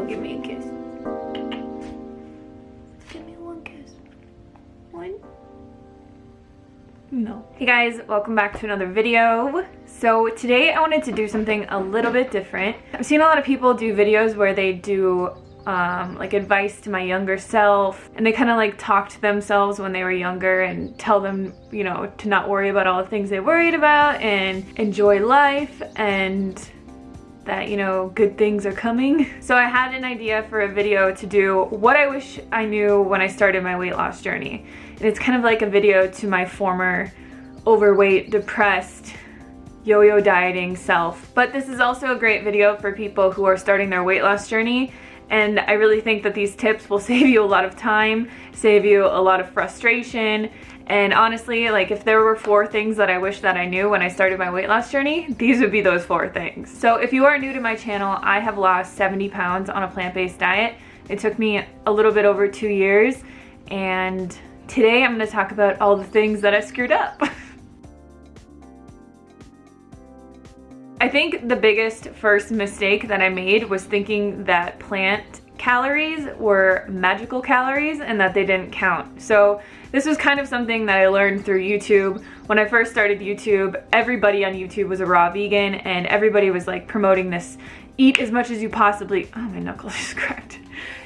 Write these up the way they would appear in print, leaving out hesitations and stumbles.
give me a kiss. Give me one kiss. One? No. Hey guys, welcome back to another video. So today I wanted to do something a little bit different. I've seen a lot of people do videos where they do like advice to my younger self, and they kind of like talk to themselves when they were younger and tell them, you know, to not worry about all the things they worried about and enjoy life, and that, you know, good things are coming. So I had an idea for a video to do what I wish I knew when I started my weight loss journey. And it's kind of like a video to my former overweight, depressed, yo-yo dieting self. But this is also a great video for people who are starting their weight loss journey. And I really think that these tips will save you a lot of time, save you a lot of frustration. And honestly, like if there were 4 things that I wish that I knew when I started my weight loss journey, these would be those 4 things. So if you are new to my channel, I have lost 70 pounds on a plant-based diet. It took me a little bit over 2 years. And today I'm gonna talk about all the things that I screwed up. I think the biggest first mistake that I made was thinking that plant calories were magical calories and that they didn't count. So this was kind of something that I learned through YouTube. When I first started YouTube, everybody on YouTube was a raw vegan, and everybody was like promoting this, eat as much as you possibly, oh my knuckles just cracked.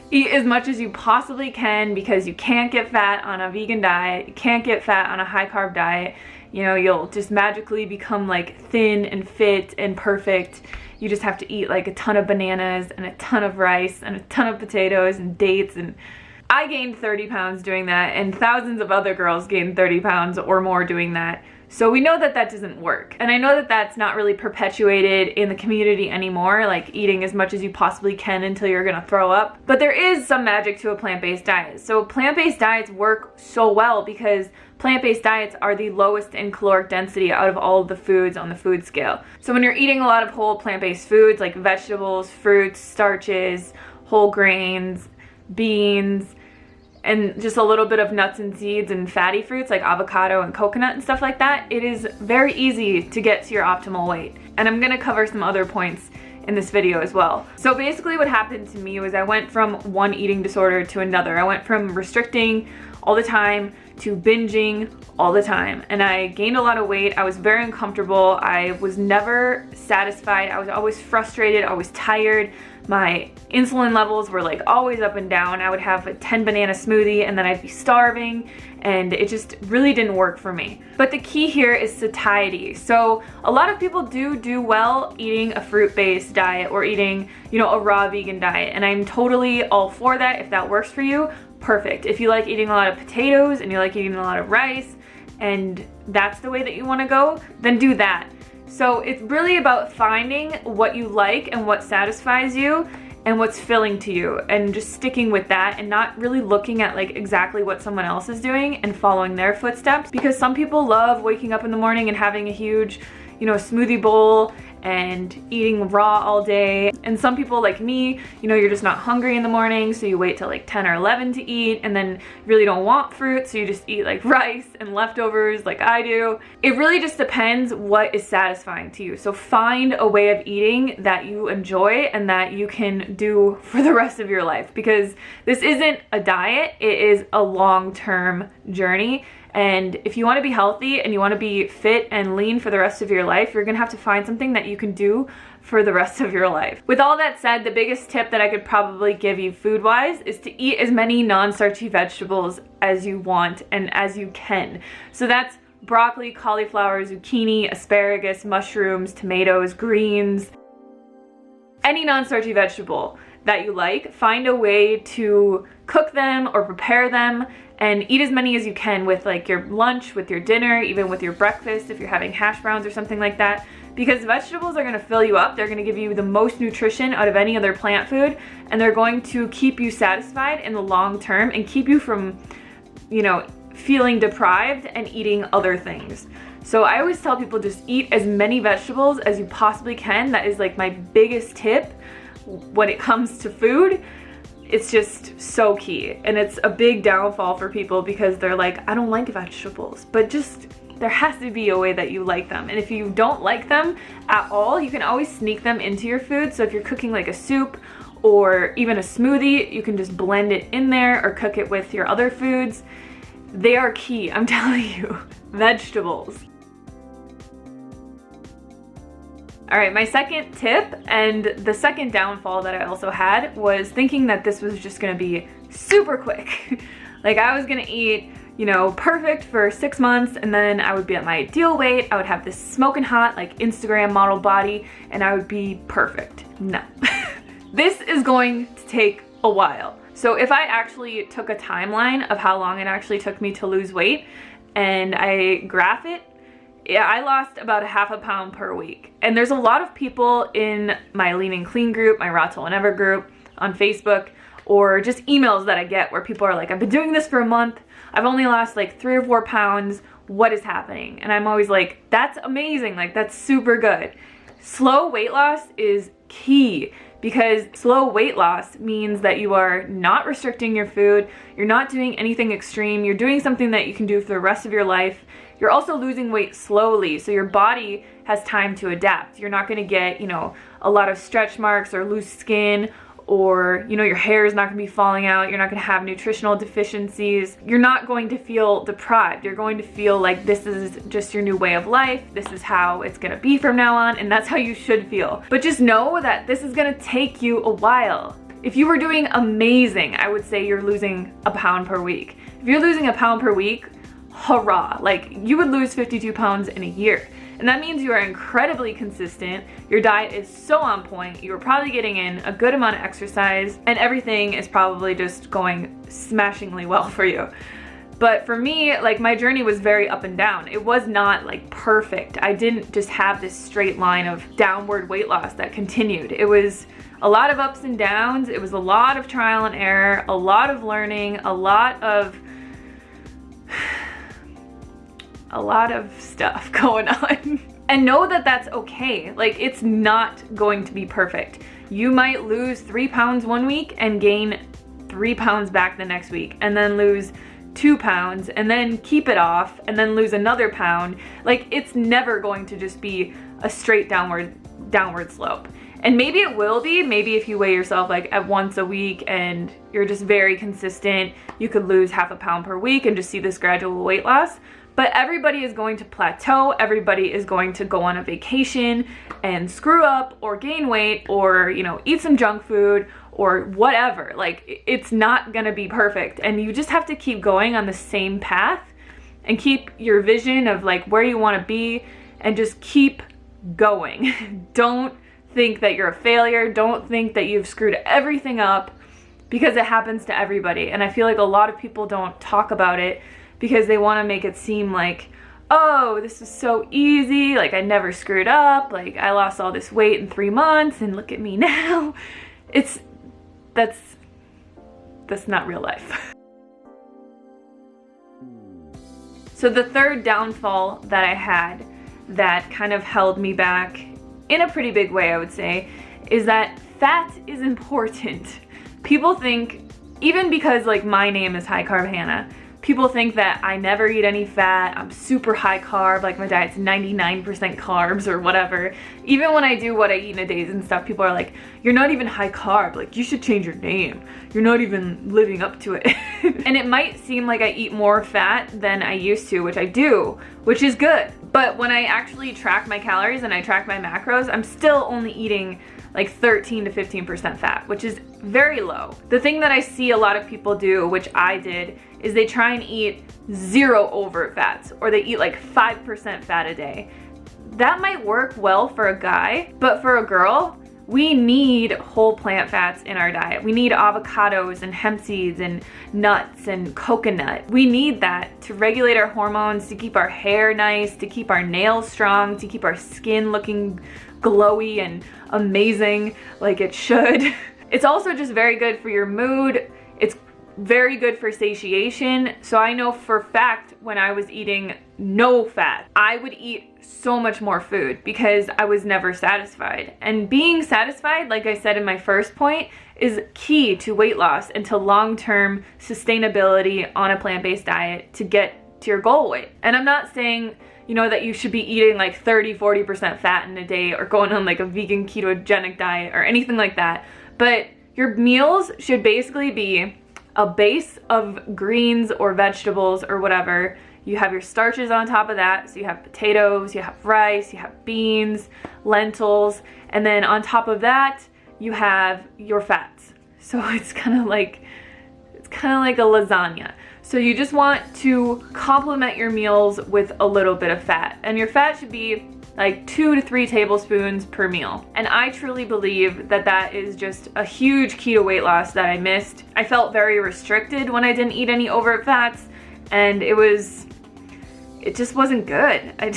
Eat as much as you possibly can because you can't get fat on a vegan diet, you can't get fat on a high carb diet. You know, you'll just magically become like thin and fit and perfect. You just have to eat like a ton of bananas and a ton of rice and a ton of potatoes and dates. And I gained 30 pounds doing that, and thousands of other girls gained 30 pounds or more doing that. So we know that that doesn't work. And I know that that's not really perpetuated in the community anymore, like eating as much as you possibly can until you're gonna throw up. But there is some magic to a plant-based diet. So plant-based diets work so well because plant-based diets are the lowest in caloric density out of all of the foods on the food scale. So when you're eating a lot of whole plant-based foods like vegetables, fruits, starches, whole grains, beans, and just a little bit of nuts and seeds and fatty fruits like avocado and coconut and stuff like that, it is very easy to get to your optimal weight. And I'm gonna cover some other points in this video as well. So basically what happened to me was I went from one eating disorder to another. I went from restricting all the time to binging all the time, and I gained a lot of weight. I was very uncomfortable. I was never satisfied. I was always frustrated, always tired. My insulin levels were like always up and down. I would have a 10 banana smoothie and then I'd be starving, and it just really didn't work for me. But the key here is satiety. So a lot of people do well eating a fruit-based diet or eating, you know, a raw vegan diet, and I'm totally all for that. If that works for you, perfect. If you like eating a lot of potatoes and you like eating a lot of rice and that's the way that you want to go, then do that. So it's really about finding what you like and what satisfies you and what's filling to you, and just sticking with that and not really looking at like exactly what someone else is doing and following their footsteps. Because some people love waking up in the morning and having a huge, you know, smoothie bowl and eating raw all day. And some people like me, you know, you're just not hungry in the morning, so you wait till like 10 or 11 to eat, and then really don't want fruit, so you just eat like rice and leftovers like I do. It really just depends what is satisfying to you. So find a way of eating that you enjoy and that you can do for the rest of your life, because this isn't a diet, it is a long-term journey. And if you want to be healthy and you want to be fit and lean for the rest of your life, you're gonna have to find something that you can do for the rest of your life. With all that said, the biggest tip that I could probably give you food-wise is to eat as many non-starchy vegetables as you want and as you can. So that's broccoli, cauliflower, zucchini, asparagus, mushrooms, tomatoes, greens, any non-starchy vegetable that you like. Find a way to cook them or prepare them and eat as many as you can with like your lunch, with your dinner, even with your breakfast if you're having hash browns or something like that. Because vegetables are gonna fill you up, they're gonna give you the most nutrition out of any other plant food, and they're going to keep you satisfied in the long term and keep you from, you know, feeling deprived and eating other things. So I always tell people just eat as many vegetables as you possibly can. That is like my biggest tip when it comes to food. It's just so key, and it's a big downfall for people because they're like, I don't like vegetables, but just there has to be a way that you like them. And if you don't like them at all, you can always sneak them into your food. So if you're cooking like a soup or even a smoothie. You can just blend it in there or cook it with your other foods. They are key, I'm telling you. Vegetables. All right, my second tip and the second downfall that I also had was thinking that this was just gonna be super quick. Like I was gonna eat, you know, perfect for 6 months, and then I would be at my ideal weight. I would have this smoking hot, like Instagram model body, and I would be perfect. No. This is going to take a while. So if I actually took a timeline of how long it actually took me to lose weight and I graph it, yeah, I lost about a half a pound per week. And there's a lot of people in my Lean and Clean group, my Raw Till Whenever group on Facebook, or just emails that I get where people are like, I've been doing this for a month. I've only lost like 3 or 4 pounds. What is happening? And I'm always like, that's amazing. Like that's super good. Slow weight loss is key, because slow weight loss means that you are not restricting your food. You're not doing anything extreme. You're doing something that you can do for the rest of your life. You're also losing weight slowly, so your body has time to adapt. You're not gonna get, you know, a lot of stretch marks or loose skin, or, you know, your hair is not gonna be falling out. You're not gonna have nutritional deficiencies. You're not going to feel deprived. You're going to feel like this is just your new way of life. This is how it's gonna be from now on, and that's how you should feel. But just know that this is gonna take you a while. If you were doing amazing, I would say you're losing a pound per week. If you're losing a pound per week, hurrah, like you would lose 52 pounds in a year. And that means you are incredibly consistent. Your diet is so on point. You are probably getting in a good amount of exercise, and everything is probably just going smashingly well for you. But for me, like my journey was very up and down. It was not like perfect. I didn't just have this straight line of downward weight loss that continued. It was a lot of ups and downs. It was a lot of trial and error, a lot of learning, a lot of stuff going on. And know that that's okay. Like it's not going to be perfect. You might lose 3 pounds one week and gain 3 pounds back the next week, and then lose 2 pounds and then keep it off and then lose another pound. Like it's never going to just be a straight downward slope. And maybe it will be, maybe if you weigh yourself like at once a week and you're just very consistent, you could lose half a pound per week and just see this gradual weight loss. But everybody is going to plateau. Everybody is going to go on a vacation and screw up or gain weight or, you know, eat some junk food or whatever. Like it's not gonna be perfect, and you just have to keep going on the same path and keep your vision of like where you want to be and just keep going. Don't think that you're a failure. Don't think that you've screwed everything up, because it happens to everybody. And I feel like a lot of people don't talk about it because they want to make it seem like, oh, this is so easy, like I never screwed up, like I lost all this weight in 3 months and look at me now. That's not real life. So the third downfall that I had that kind of held me back in a pretty big way, I would say, is that fat is important. People think, even because like my name is High Carb Hannah, people think that I never eat any fat, I'm super high carb, like my diet's 99% carbs or whatever. Even when I do what I eat in a day and stuff, people are like, you're not even high carb, like you should change your name. You're not even living up to it. And it might seem like I eat more fat than I used to, which I do, which is good. But when I actually track my calories and I track my macros, I'm still only eating like 13 to 15% fat, which is very low. The thing that I see a lot of people do, which I did, is they try and eat 0 overt fats, or they eat like 5% fat a day. That might work well for a guy, but for a girl, we need whole plant fats in our diet. We need avocados and hemp seeds and nuts and coconut. We need that to regulate our hormones, to keep our hair nice, to keep our nails strong, to keep our skin looking glowy and amazing like it should. It's also just very good for your mood. It's very good for satiation. So I know for a fact when I was eating no fat, I would eat so much more food because I was never satisfied. And being satisfied, like I said in my first point, is key to weight loss and to long-term sustainability on a plant-based diet to get to your goal weight. And I'm not saying, you know, that you should be eating like 30-40% fat in a day or going on like a vegan ketogenic diet or anything like that. But Your meals should basically be a base of greens or vegetables or whatever. You have your starches on top of that. So you have potatoes, you have rice, you have beans, lentils, and then on top of that, you have your fats. So it's kind of like a lasagna. So you just want to complement your meals with a little bit of fat. And your fat should be like 2 to 3 tablespoons per meal. And I truly believe that that is just a huge key to weight loss that I missed. I felt very restricted when I didn't eat any overt fats, and it just wasn't good. I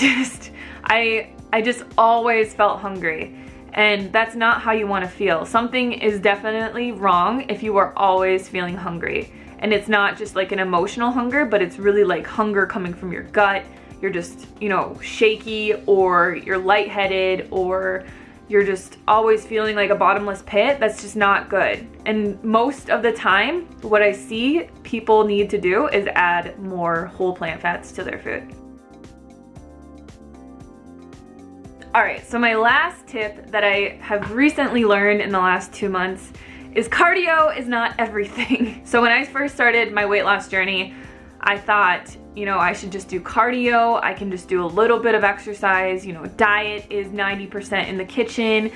just always felt hungry. And that's not how you want to feel. Something is definitely wrong if you are always feeling hungry. And it's not just like an emotional hunger, but it's really like hunger coming from your gut. You're just, shaky, or you're lightheaded, or you're just always feeling like a bottomless pit. That's just not good. And most of the time, what I see people need to do is add more whole plant fats to their food. All right, so my last tip that I have recently learned in the last 2 months is cardio is not everything. So when I first started my weight loss journey, I thought, I should just do cardio. I can just do a little bit of exercise. Diet is 90% in the kitchen.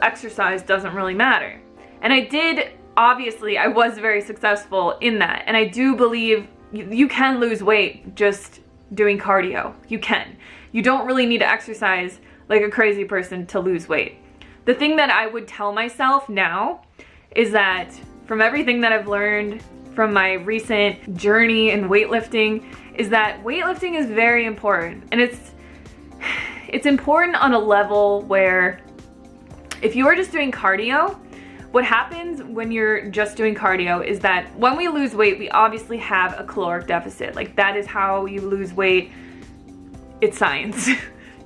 Exercise doesn't really matter. And obviously, I was very successful in that. And I do believe you can lose weight just doing cardio. You can. You don't really need to exercise like a crazy person to lose weight. The thing that I would tell myself now is that from everything that I've learned from my recent journey in weightlifting, is that weightlifting is very important. And it's important on a level where if you are just doing cardio, what happens when you're just doing cardio is that when we lose weight, we obviously have a caloric deficit. Like, that is how you lose weight. It's science.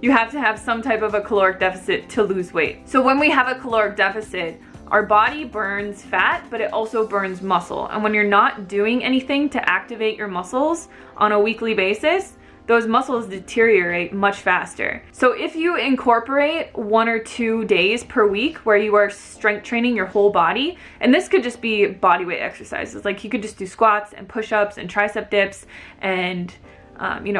You have to have some type of a caloric deficit to lose weight. So when we have a caloric deficit, our body burns fat, but it also burns muscle. And when you're not doing anything to activate your muscles on a weekly basis, those muscles deteriorate much faster. So if you incorporate 1 or 2 days per week where you are strength training your whole body, and this could just be body weight exercises, like you could just do squats and push-ups and tricep dips and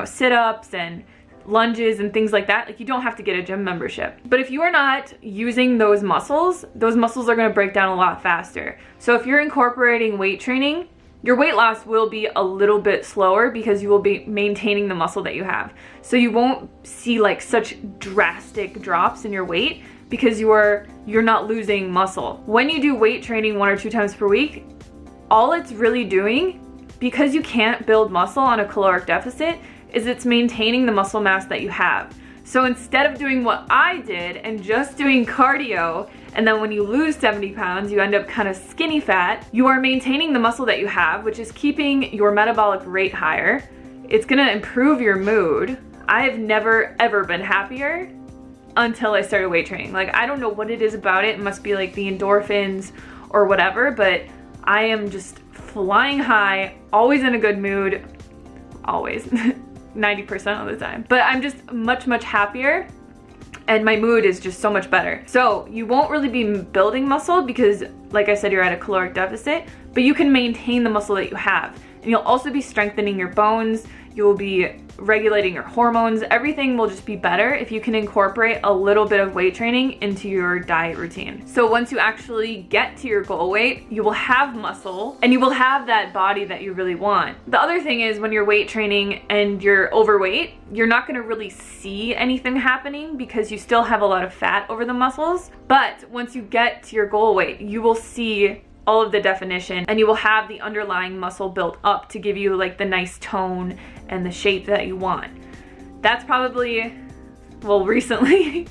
sit-ups and lunges and things like that. Like, you don't have to get a gym membership. But if you are not using those muscles are going to break down a lot faster. So if you're incorporating weight training, your weight loss will be a little bit slower because you will be maintaining the muscle that you have. So you won't see like such drastic drops in your weight because you're not losing muscle. When you do weight training 1 or 2 times per week, all it's really doing, because you can't build muscle on a caloric deficit, is it's maintaining the muscle mass that you have. So instead of doing what I did and just doing cardio, and then when you lose 70 pounds, you end up kind of skinny fat, you are maintaining the muscle that you have, which is keeping your metabolic rate higher. It's gonna improve your mood. I have never ever been happier until I started weight training. Like, I don't know what it is about it. It must be like the endorphins or whatever, but I am just flying high, always in a good mood, always. 90% of the time. But I'm just much, much happier, and my mood is just so much better. So you won't really be building muscle because, like I said, you're at a caloric deficit, but you can maintain the muscle that you have. And you'll also be strengthening your bones. You'll be regulating your hormones. Everything will just be better if you can incorporate a little bit of weight training into your diet routine. So once you actually get to your goal weight, you will have muscle and you will have that body that you really want. The other thing is, when you're weight training and you're overweight, you're not gonna really see anything happening because you still have a lot of fat over the muscles. But once you get to your goal weight, you will see all of the definition, and you will have the underlying muscle built up to give you like the nice tone and the shape that you want. That's probably, well, recently,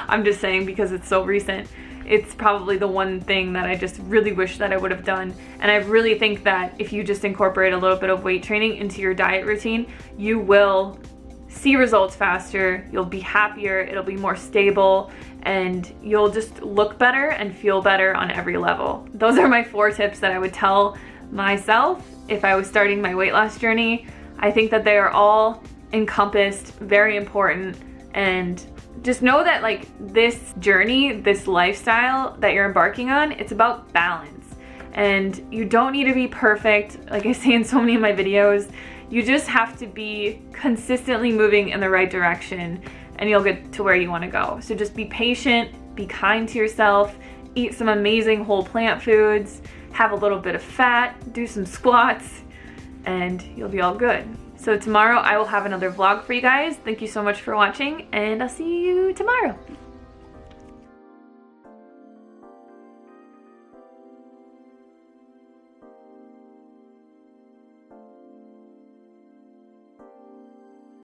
I'm just saying because it's so recent, it's probably the one thing that I just really wish that I would have done. And I really think that if you just incorporate a little bit of weight training into your diet routine, you will see results faster, you'll be happier, it'll be more stable, and you'll just look better and feel better on every level. Those are my 4 tips that I would tell myself if I was starting my weight loss journey. I think that they are all encompassed, very important, and just know that like this journey, this lifestyle that you're embarking on, it's about balance. And you don't need to be perfect. Like I say in so many of my videos, you just have to be consistently moving in the right direction and you'll get to where you want to go. So just be patient, be kind to yourself, eat some amazing whole plant foods, have a little bit of fat, do some squats, and you'll be all good. So tomorrow I will have another vlog for you guys. Thank you so much for watching, and I'll see you tomorrow.